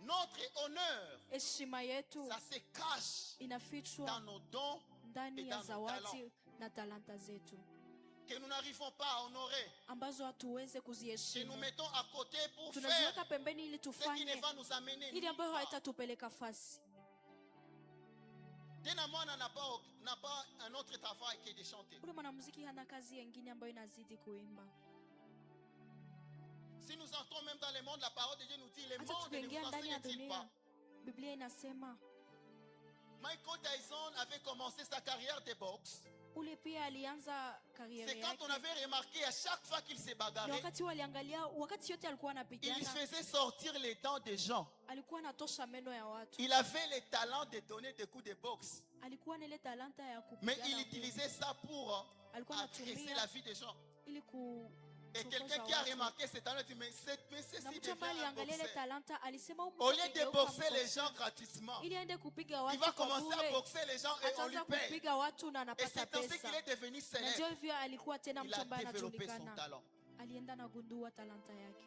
notre honneur, heshima yetu ça se cache dans inafichwa nos dons ndani et ya dans nos zawadi talents na talanta zetu que nous n'arrivons pas à honorer, ambazo hatuweze que nous kuziheshimu. mettons à côté pour faire Tunaziweka pembeni ili ce qui ne tufanye va nous amener ili nulle ambayo part. haitatupeleka fasi. Tena mwana n'a pas un autre travail que de chanter. Ule mwanamuziki hana kazi yengine ambayo inazidi kuimba. Si nous entrons même dans le monde, la parole de Dieu nous dit, le Hata monde ne tukiingia vous ndani ya enseigne-t-il dunia, pas? Biblia inasema Michael Tyson avait commencé sa carrière de boxe. ule pia alianza kariera C'est quand yake. on avait remarqué à chaque fois qu'il se Ni bagarrait, wakati waliangalia, wakati yote alikuwa il anapigana, faisait sortir les dents des gens. alikuwa anatosha meno ya watu, Il avait le talent de donner des coups de boxe. alikuwa na ile talanta ya Mais il kupigana, utilisait ça pour alikuwa agresser anatumia la vie des gens. ili Et quelqu'un kuchokoza qui a watu. remarqué ce talent dit, mais ceci Na mtu devient ambaye un aliangalia ile boxeur. talanta alisema huyu mtu Au lieu de amegeuka boxer les mboxer. gens gratuitement, Ili aende kupiga il watu va kwa commencer à bure, boxer les gens et on lui ataanza paye. kupiga watu na Et anapata c'est ainsi qu'il pesa. est devenu Na célèbre. ndio hivyo alikuwa tena Il mtu a ambaye développé son anajulikana, talent. alienda na gundua talanta yake.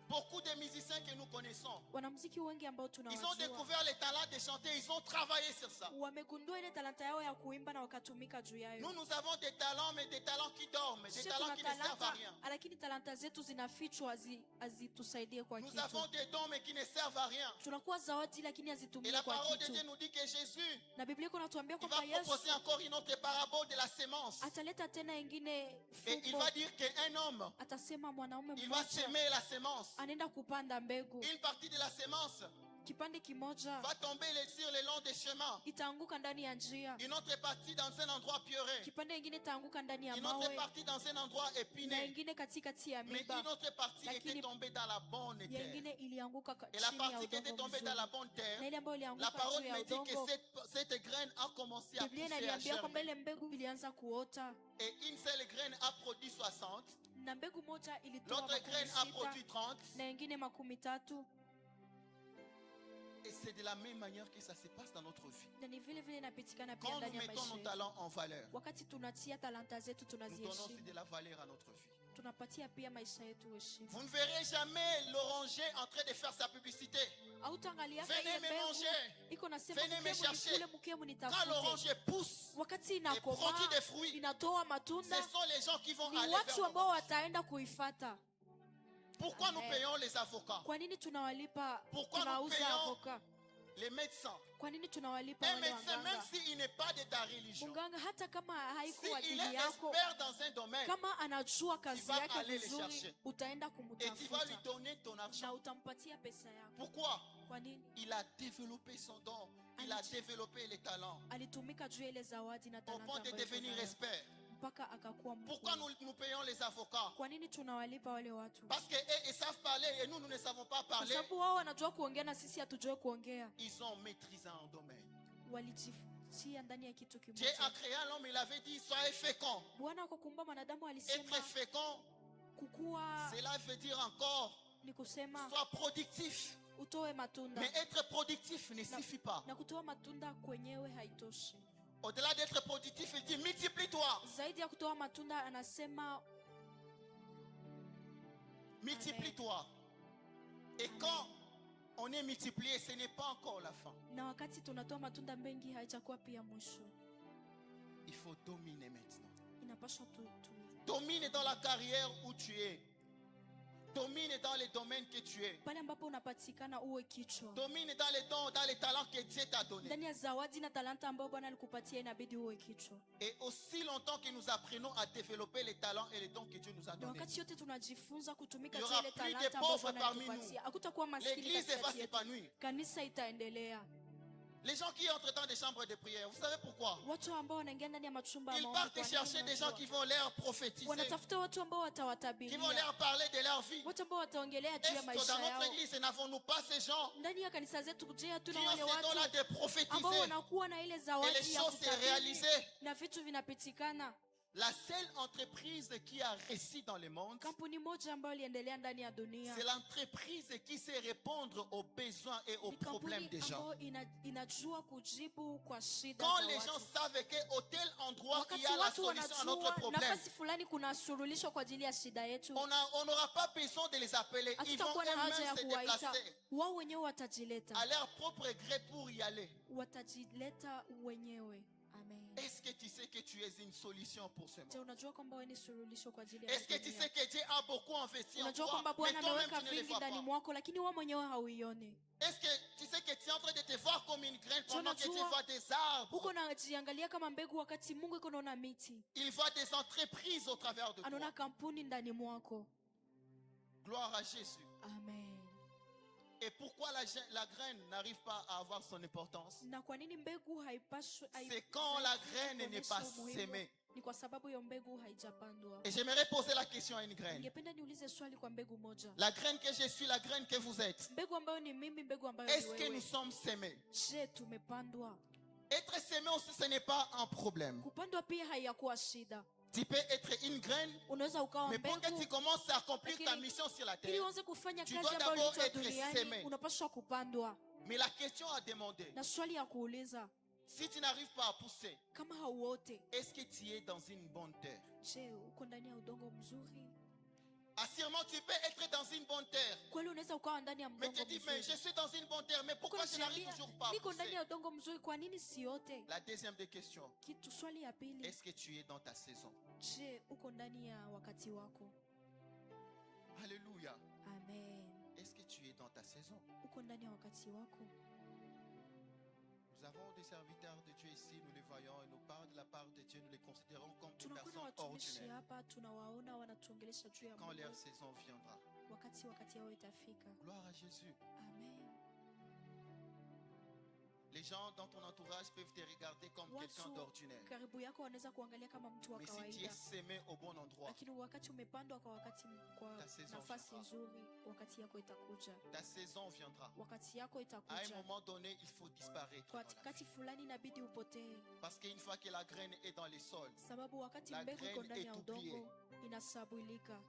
Beaucoup de musiciens que nous connaissons, Wanamuziki wengi ambao ils ont tunawajua découvert le talent de chanter, ils ont travaillé sur ça. wamegundua ile talanta yao ya kuimba na wakatumika juu Nous, yayo. nous avons des talents, mais des talents qui dorment, des Sisi talents tuna qui ne servent à talanta, rien. lakini talanta zetu zinafichwa, hazitusaidie kwa Nous kitu. avons des dons, mais qui ne servent à rien. Tunakuwa zawadi lakini Et hazitumiki la kwa parole de kitu. Dieu nous dit que Jésus, Na Biblia iko natuambia il va kwamba Yesu proposer encore une autre parabole de la sémence. ataleta tena ingine Et il fumbo, va dire qu'un homme, atasema mwanaume il va mmoja s'aimer la sémence. anaenda kupanda mbegu. Une partie de la sémence Kipande kimoja va tomber sur le long des chemins. itaanguka ndani ya njia. Une autre partie dans un endroit pierreux. Kipande kingine itaanguka ndani ya Une autre mawe. partie dans un endroit Na épineux. ingine katikati ya Mais miba. une autre partie était Lakini tombée dans la bonne ya terre. ingine ilianguka Et la chini ya partie qui était udongo tombée dans mzuri. la bonne terre, Na ile ambayo la ilianguka parole juu ya me dit que udongo, cette graine a commencé à Biblia pousser, à inaniambia kwamba germer. ile mbegu ilianza kuota. Et une seule graine a produit 60. Na mbegu moja ilitoa L'autre graine a 60 produit 30. na ingine 13. Et c'est de la même manière que ça se passe dans notre vie. Na ni vile vile inapitikana pia Quand nous ndani ya mettons maisha nos yetu. talents en valeur, Wakati tunatia talanta zetu nous donnons aussi tunaziheshimu, de la valeur à notre vie. tunapatia pia maisha yetu heshima. Vous ne verrez jamais l'oranger en train de faire sa publicité. Hautaangalia Venez ile me mbegu manger. iko nasema Venez me chercher. mkemu Quand nitafute. l'oranger pousse Wakati et inakomaa produit des fruits, inatoa ce matunda, sont les gens qui vont ni aller watu vers ambao l'oranger. wataenda kuifata. Pourquoi nous Amen. payons les avocats? Kwa nini tunawalipa, Pourquoi nous tunauza payons avoka? les médecins? Kwa nini tunawalipa Un wale médecin, même waganga? s'il n'est pas de ta religion, Mganga hata kama haikuwa s'il dini est yako, expert dans un domaine, kama anajua kazi vas yake aller le vizuri, chercher. utaenda et tu vas lui kumtafuta donner ton na argent. utampatia pesa yako. Pourquoi? Kwa nini? Il a développé son don. Il a développé les talents Alitumika juu ya ile zawadi na au talanta point de ambayo devenir iko nayo, expert. mpaka akakuwa Pourquoi mkuu. nous payons les avocats? Kwa nini tunawalipa wale watu? Parce qu'ils ils savent parler et nous ne savons pas Kwa parler. sababu wao wanajua kuongea na sisi hatujui kuongea. Ils ont maîtrisé un domaine. Walijitia ndani ya kitu Dieu a kimoja. créé l'homme, il avait dit soyez fécond. Bwana kwa kuumba mwanadamu alisema Être fécond, kukua cela veut dire encore ni kusema sois productif. utoe matunda. Mais être productif ne suffit pas. Na kutoa matunda kwenyewe haitoshi. Au-delà d'être productif, il dit multiplie-toi. Zaidi ya kutoa matunda anasema Multiplie-toi. Et quand on est multiplié, ce n'est pas encore la fin. na wakati tunatoa matunda mengi haichakuwa pia mwisho. Il faut dominer maintenant. Inapaswa Domine dans la carrière où tu es. Domine dans les domaines que tu es. pale ambapo unapatikana uwe kichwa. Domine dans les dons, dans les talents que Dieu t'a donnés. Ndani ya zawadi na talanta ambayo Bwana alikupatia inabidi uwe kichwa. Et aussi longtemps que nous apprenons à développer les talents et les dons que Dieu nous a Na donnés, wakati yote tunajifunza kutumika Il y zile aura plus de talanta ambazo pauvres Bwana parmi alitupatia. Hakutakuwa maskini l'église va katikati yetu. s'épanouir. Kanisa itaendelea. Les gens qui entrent dans des chambres de prière, vous savez pourquoi? Watu ambao wanaingia ndani ya machumba ya Ils maombi, partent kwa nini chercher des gens unajua? qui vont leur prophétiser, Wanatafuta watu ambao qui vont watawatabiria, leur parler de leur vie. watu ambao wataongelea juu ya Est-ce que maisha dans notre yao. église, n'avons-nous pas ces gens Ndani ya kanisa zetu, je, qui hatuna ont wale ces dons-là watu de ambao prophétiser wanakuwa na ile et les zawadi ya choses se kutabiri réaliser? na vitu vinapitikana? La seule entreprise qui a réussi dans le monde, Kampuni moja ambayo iliendelea ndani ya dunia c'est l'entreprise qui sait répondre aux besoins et aux ni problèmes kampuni des gens. ambayo inajua kujibu kwa shida Quand za les gens watu. savent qu'au tel endroit il Wakati y a la watu solution à notre wanajua problème, nafasi fulani kuna suluhisho kwa ajili ya shida yetu, on n'aura pas besoin de les appeler. Ils vont hatutakuwa na haja ya eux-mêmes se kuwaita, déplacer wao wenyewe watajileta, à leur propre gré pour y aller. watajileta wenyewe. Amen. Est-ce que tu sais que tu es une solution pour ce Je, monde? unajua kwamba wewe ni suluhisho kwa ajili ya Est-ce que tu dunia? sais que Dieu a beaucoup investi en Unajua toi, kwamba mais Bwana toi-même ameweka tu ne le vingi vois ndani pas? mwako, lakini wewe mwenyewe hauioni. Est-ce que tu sais que tu es en train de te voir comme une graine pendant que tu unajua vois des arbres? Uko najiangalia kama mbegu, wakati Mungu iko naona miti, Il voit des entreprises au travers de toi. anaona kampuni ndani mwako. Gloire à Jésus. Amen. Et pourquoi la graine n'arrive pas à avoir son importance? Na kwa nini mbegu haipashwi? C'est quand la graine n'est pas sémée. Ni kwa sababu hiyo mbegu haijapandwa. Et j'aimerais poser la question à une graine. Ningependa niulize swali kwa mbegu moja. La graine que je suis, la graine que vous êtes. Mbegu ambayo ni mimi, mbegu ambayo Est-ce ni que nous wewe. sommes sémés? Je, tumepandwa? Être sémé aussi, ce n'est pas un problème. Kupandwa pia haiyakuwa shida. Tu peux être une graine, Unaweza ukawa mais pour que tu mbegu, commences à accomplir ta Lakini, mission sur la ili terre, uanze kufanya tu kazi dois ambayo d'abord uliitwa être duniani, semé. unapaswa kupandwa. Mais la question à demander, Na swali ya kuuliza, si tu n'arrives pas à pousser, kama hauote, est-ce que tu es dans une bonne terre? je, uko ndani ya udongo mzuri? Assurément, tu peux être dans une bonne terre. Kweli unaweza ukawa ndani ya Mais udongo tu dis, mais je mzuri. suis dans une bonne terre, mais pourquoi je n'arrive toujours pas à Niko ndani pousser? ya udongo mzuri, kwa nini siote? La deuxième des questions, Kitu swali ya pili, est-ce que tu es dans ta saison? je, uko ndani ya wakati wako? Alléluia. Amen. Est-ce que tu es dans ta saison? Uko ndani ya wakati wako? Nous avons des serviteurs de Dieu ici, nous les voyons et nous parlent de la part de Dieu, nous les considérons comme des Tunakuwa na personnes watumishi ordinaires. hapa, tunawaona wanatuongelesha juu ya Quand leur Mungu. saison viendra. Wakati yao itafika. Gloire à Jésus. Amen. Les gens dans ton entourage peuvent te regarder comme quelqu'un Watu d'ordinaire. karibu yako wanaweza kuangalia kama mtu wa Mais si tu es kawaida, sémé au bon endroit, lakini wakati umepandwa kwa Ta saison nafasi viendra. nzuri, wakati yako itakuja. ta saison viendra. Wakati yako À un itakuja. moment donné, il faut disparaître. Kwa dans la vie. wakati fulani inabidi upotee, Parce qu'une fois que la graine est dans les sols, sababu wakati La mbegu iko graine ndani est ya oubliée. udongo inasabulika,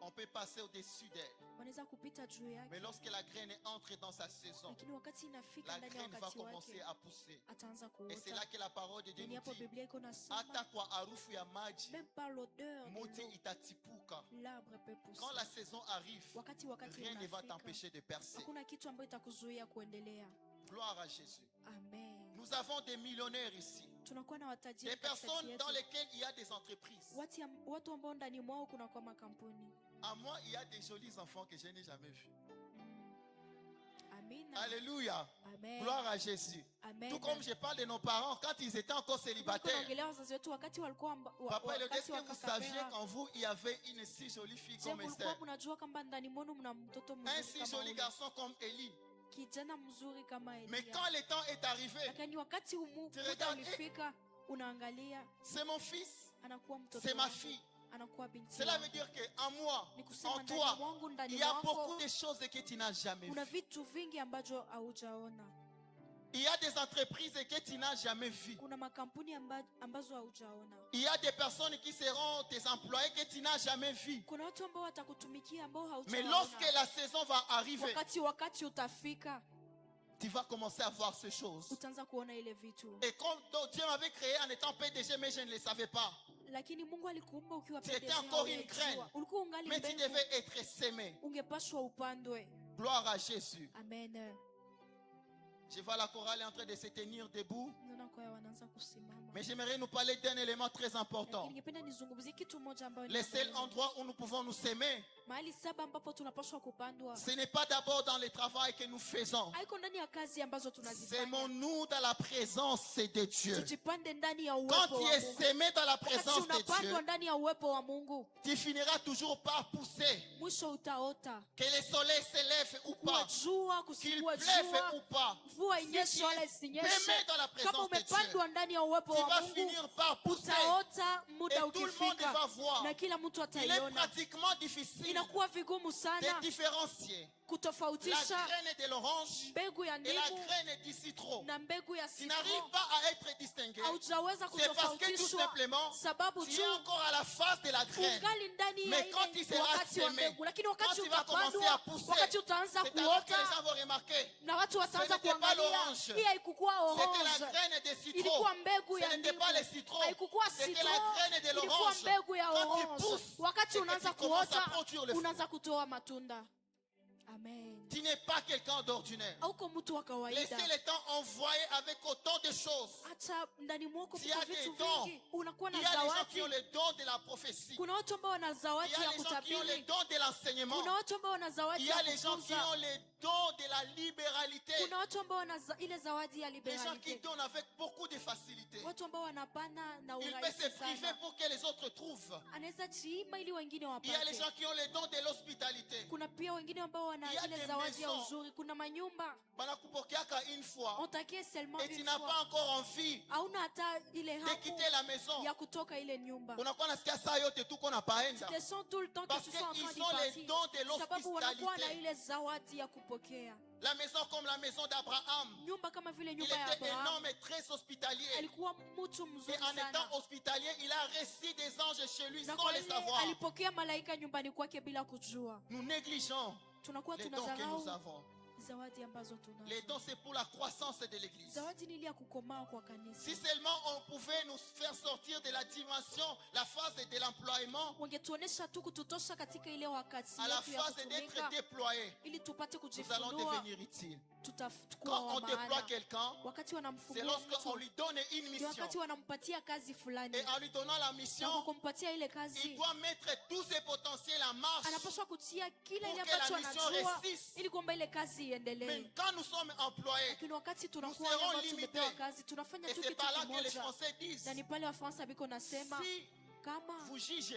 on peut passer au-dessus d'elle. wanaweza kupita juu Mais yake, lorsque la graine entre dans sa saison, lakini wakati inafika la ndani ya graine va wakati commencer wake à pousser. ataanza Et c'est kuota. là que la parole de Dieu Ni nous hapo dit, Biblia iko nasema hata kwa harufu ya maji, même par l'odeur de moti l'eau, itatipuka. l'arbre peut pousser. Quand la saison arrive, Wakati rien ne va unafika, t'empêcher de percer. hakuna kitu ambayo itakuzuia kuendelea. Gloire à Jésus. Amen. Nous avons des millionnaires ici. Tunakuwa na Des watajiri katikati personnes yetu, dans lesquelles il y a des entreprises. watu ambao ndani mwao kuna kwa makampuni. À moi, il y a des jolis enfants que je n'ai jamais vus. Amina. Alléluia. Amen. Gloire à Jésus. Amen. Tout comme je parle de nos parents quand ils étaient encore célibataires. Tunaongelea wazazi wetu wakati walikuwa Papa, est-ce wakati que vous saviez qu'en vous, il y avait une si jolie fille Je, comme mlikuwa Esther? mnajua kwamba ndani mwenu mna mtoto Un mzuri si kama joli ule, garçon comme Élie. kijana mzuri kama Mais Elia. quand le temps est arrivé, Lakini wakati muda regardes, ulifika, unaangalia c'est mon fils, anakuwa mtoto c'est ma wangu, fille. anakuwa binti Cela wangu. veut dire qu'en moi, Ni kusema en ndani toi, mwangu, ndani il y a mwako, beaucoup de choses que tu n'as jamais kuna vues. vitu vingi ambacho haujaona. Il y a des entreprises que tu n'as jamais vues. Kuna makampuni ambazo haujaona. Il y a des personnes qui seront tes employés que tu n'as jamais vues. Kuna watu ambao watakutumikia ambao Mais haujaona. lorsque la saison va arriver, Wakati utafika, tu vas commencer à voir ces choses. utaanza kuona ile vitu. Et comme Dieu m'avait créé en étant PDG, mais je ne le savais pas. Lakini Mungu alikuumba ukiwa Tu étais PDG, encore une haujajua. graine. Ulikuwa ungali Mais tu mbegu, devais être sémé. ungepaswa upandwe. Gloire à Jésus. Amen. Je vois la chorale en train de se tenir debout. Naona kwaya wanaanza kusimama. Mais j'aimerais nous parler d'un élément très important. Lakini ningependa nizungumzie kitu moja ambayo ni Le seul muhimu. endroit où nous pouvons nous s'aimer, Mahali saba ambapo tunapaswa kupandwa. ce n'est pas d'abord dans le travail que nous faisons. Haiko ndani ya kazi ambazo tunazifanya. Aimons-nous dans la présence de Dieu. Tujipande ndani ya Quand uwepo tu wa es Mungu. sémé dans la Wakati présence de unapandwa Dieu, ndani ya uwepo wa Mungu, tu finiras toujours par pousser. mwisho utaota. Que le soleil se lève ou Kuwa pas, jua, qu'il kusikuwe pleuve jua, ou pas, mvua si tu inyeshe wala es isinyeshe, aimé dans la kama présence de Dieu, umepandwa ndani ya uwepo tu wa vas Mungu, finir par pousser. utaota muda Et tout le monde ukifika, va voir. na kila mtu Il est ataiona. pratiquement difficile Inakuwa vigumu de sana différencier la kutofautisha graine de l'orange mbegu ya et la ndimu graine du citron. na mbegu ya Tu n'arrives citron. pas à être distingué. Haujaweza C'est parce que tout kutofautishwa simplement, sababu tu tu es encore à la face de la graine. ungali ndani ya Mais quand tu ile seras wakati wa sémé, mbegu, lakini quand wakati tu vas commencer à utapandwa, pousser, wakati utaanza c'est alors que les kuota gens vont remarquer. na watu wataanza n'était pas kuangalia, l'orange. hii haikukuwa C'était la orange, graine de citron. ilikuwa mbegu ya Ce n'était ndimu, pas le citron. haikukuwa C'était citron, la graine de ilikuwa l'orange. mbegu ya Quand tu orange. pousses, Wakati c'est que unaanza tu commences à kuota, produire le fruit. unaanza kutoa matunda. Amen. Tu n'es pas quelqu'un d'ordinaire. Hauko mtu wa kawaida. Laissez le temps envoyer avec autant de choses. Hata ndani mwako Il y a kuna des vitu dons. vingi, unakuwa Il na y a des gens zawadi. qui ont le don de la prophétie. Kuna watu ambao wana Il zawadi y a ya les gens qui ont le kutabiri. don de l'enseignement. Kuna watu ambao wana Il zawadi y ya a les gens qui kufunza. ont le don de la libéralité. Kuna watu ambao wana ile zawadi ya Les gens qui liberalite. donnent avec beaucoup de facilité. Watu ambao wanapana na Il peut urahisi se priver sana. pour que les autres trouvent. Anaweza jiima ili wengine Il y a les wapate. gens qui ont le don de l'hospitalité. Kuna pia wengine ambao wana Il y a ile des zawadi ya maisons. uzuri. Kuna manyumba Banakupokeaka une fois on takie seulement et tu une n'as pas fois. encore envie Hauna hata ile de hamu quitter la maison. ya kutoka ile nyumba. Unakuwa nasikia saa yote tuko na paenda. Te sens tout le temps que Parce tu sois en qu'ils train d'y ont les partir. dons de Sababu wanakuwa na l'hospitalité. ile zawadi ya kupokea. La maison comme la maison d'Abraham. Nyumba kama vile Il nyumba ya était un Abraham. homme très hospitalier. Alikuwa mtu Et mzuri en sana. étant hospitalier, il a reçu des anges chez lui Na sans kwa le ile savoir. alipokea malaika nyumbani kwake bila kujua. Nous négligeons Tunakuwa les dons que nous tunadharau avons. zawadi ambazo Les tunazo. dons, c'est pour la croissance de l'Église. Zawadi ni ile ya kukomaa kwa kanisa. Si seulement on pouvait nous faire sortir de la dimension, la phase de l'emploiement, Wangetuonesha tu kututosha katika ile wakati à la yetu ya phase d'être kutumika déployé, ili tupate nous allons kujifunua, devenir utiles. tutakuwa Quand wa on déploie maana. quelqu'un, Wakati c'est wanamfungua lorsqu'on mtu, lui donne une ndio mission. wakati wanampatia kazi fulani, Et en lui donnant la na mission, kwa kumpatia ile il kazi doit mettre tous ses potentiels en marche anapaswa kutia kila pour ile que la ambacho mission anajua réussisse. ili kwamba ile kazi iendelee. Mais quand nous sommes employés, Lakini wakati nous tunakuwa serons ambao limités. tumepewa kazi, tunafanya Et tu c'est kitu par là que les kimoja. Français disent, Na ni pale Wafaransa biko nasema si kama vous jugez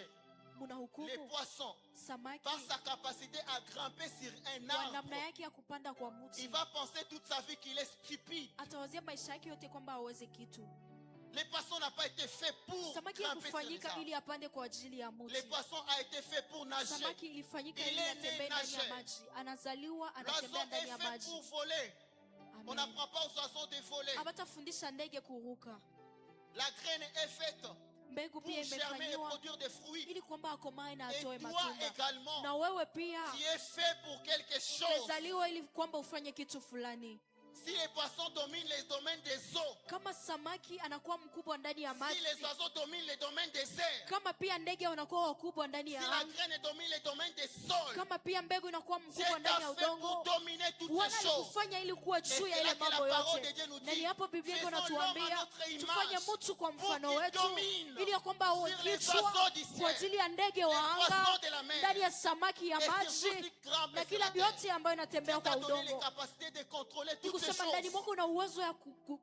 les mnahukumu poissons samaki par sa capacité à grimper sur un kwa namna arbre, yake ya kupanda kwa mti, il va penser toute sa vie qu'il est stupide. atawazia maisha yake yote kwamba hawezi kitu. Les poissons n'ont pas été faits pour Samaki grimper sur les ilifanyika arbres. ili apande kwa ajili ya Les mti. poissons ont été faits pour nager. Samaki ilifanyika Il ili est atembee né ndani ya nageur. maji. Anazaliwa L'oiseau anatembea ndani est ya fait maji. pour voler. On Amen. n'apprend pas aux oiseaux de voler. Abatafundisha ndege kuruka. La graine est faite Mbegu pour pia germer et imefanyiwa produire des fruits. ili kwamba akomae na Et atoe toi matunda. également, Na wewe pia tu es fait pour quelque chose. umezaliwa ili kwamba ufanye kitu fulani. Si les poissons dominent les domaines des eaux, Kama samaki anakuwa mkubwa ndani ya si maji, les oiseaux dominent les domaines des airs, kama pia ndege wanakuwa wakubwa ndani si ya la anga, graine domine les domaines des sols, kama pia mbegu inakuwa Dieu mkubwa ndani ya t'a fait pour udongo, dominer toutes Bwana ces choses. alikufanya ili kuwa Et juu ya c'est ile là que mambo la parole de yote. Dieu nous Na ni dit, hapo Biblia iko faisons l'homme inatuambia à notre image, tufanye mtu kwa pour mfano qu'il wetu, domine ili ya kwamba awe sur les kichwa oiseaux du ciel, kwa ajili ya ndege les wa anga, poissons de la mer, ndani ya samaki ya et sur maji tout ce qui grimpe na sur kila la terre. yote ambayo inatembea Dieu t'a kwa donné les udongo. capacités de contrôler Ni toutes ces kusema ndani choses. mwako una uwezo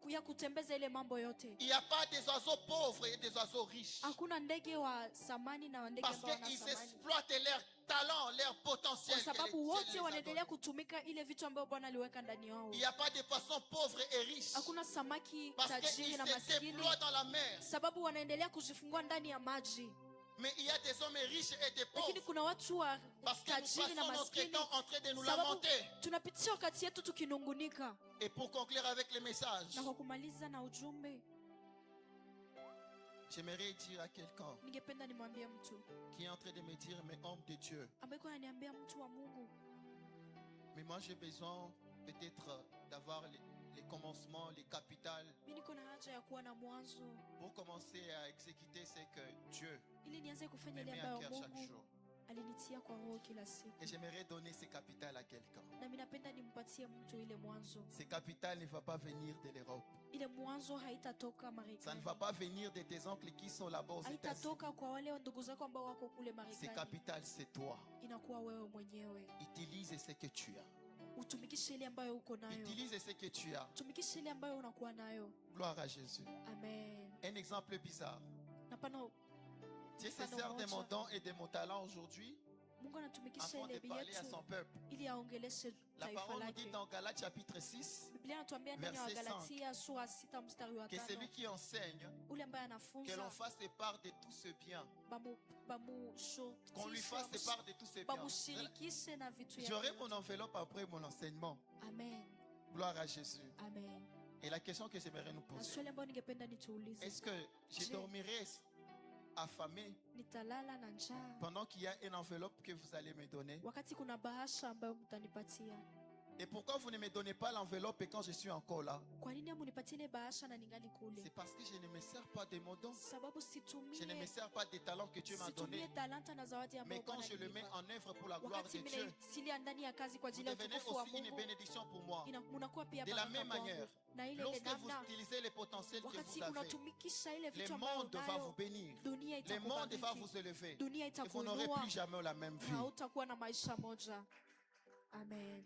ya kutembeza ile mambo yote. Il n'y a pas des oiseaux pauvres et des oiseaux riches. Hakuna ndege wa samani na ndege Parce ambao wana qu'ils samani, exploitent leur talent, leur potentiel. kwa que sababu Dieu wote les a wanaendelea donnés. kutumika ile vitu ambavyo Bwana aliweka ndani yao. Il n'y a pas de poissons pauvres et riches. Hakuna samaki Parce tajiri qu'ils na se maskini, déploient dans la mer. sababu wanaendelea kujifungua ndani ya maji. Mais il y a des hommes riches et des Lakini pauvres. kuna watu wa Parce que nous tajiri na passons notre maskini, temps en train de nous sababu lamenter. tunapitia wakati yetu tukinungunika. Et pour conclure avec les messages, Na kwa kumaliza na ujumbe, j'aimerais dire à quelqu'un ningependa nimwambie mtu qui est en train de me dire, mais homme de Dieu, ambaye kwa ananiambia mtu wa Mungu, mais moi j'ai besoin peut-être d'avoir les commencements, les capitales, mimi niko na haja ya kuwa na mwanzo pour commencer à exécuter ce que Dieu ili nianze kufanya me ile met à ambayo cœur chaque Mungu jour. alinitia kwa roho kila siku. Et j'aimerais donner ces capitales à quelqu'un. Na mimi napenda nimpatie mtu ile mwanzo. Ces capitales ne vont pas venir de l'Europe. Ile mwanzo haitatoka Ça ne Marekani, va pas venir de tes oncles qui sont là-bas aux États-Unis. haitatoka kwa wale ndugu zako ambao wako kule Ces Marekani. capitales, c'est toi. Inakuwa wewe mwenyewe. Utilise ce que tu as. Utumikishe ile ambayo uko nayo. Utilise ce que tu as. Tumikishe ile ambayo unakuwa nayo. Gloire à Jésus. Amen. Un exemple bizarre. Na pana Dieu se mfano sert de mon moja. don et de mon talent aujourd'hui Mungu anatumikisha afin de ile parler à yetu son peuple. ili aongeleshe La taifa parole nous dit lake. dans Galates chapitre 6 Biblia inatuambia ndani ya verset Galatia sura 6 mstari wa que 5, celui qui enseigne, ule ambaye que l'on anafunza fasse part de tout ce bien. Qu'on lui fasse part de tout ce bien. bamushirikishe na vitu J'aurai yake. mon enveloppe après mon enseignement. Amen. Gloire à Jésus. Amen. Et la question que j'aimerais nous Na poser, swali ambayo ningependa nituulize, est-ce que je Je- dormirai affamé nitalala na njaa pendant qu'il y a une enveloppe que vous allez me donner? wakati kuna bahasha ambayo mtanipatia? Et pourquoi vous ne me donnez pas l'enveloppe quand je suis encore là? Kwa nini amunipatie ile bahasha na ningali kule? C'est parce que je ne me sers pas de mon don. Sababu Je ne me sers pas des talents que Dieu m'a donnés. situmie talanta na zawadi ambayo Mais quand Bwana je le mets alinipa. en œuvre pour la gloire Wakati de mimi Dieu, naitilia ndani ya kazi kwa vous ajili ya devenez utukufu wa aussi une Mungu, bénédiction pour moi. munakuwa pia De la baraka même kwangu. manière, Na ile lorsque vous namna, utilisez les potentiels que wakati vous avez, unatumikisha ile le vitu ambayo monde va vous unayo, bénir. dunia Le monde va itakubariki, vous élever. dunia Et vous n'aurez itakuinua plus jamais la même vie. na hautakuwa na maisha moja. Amen.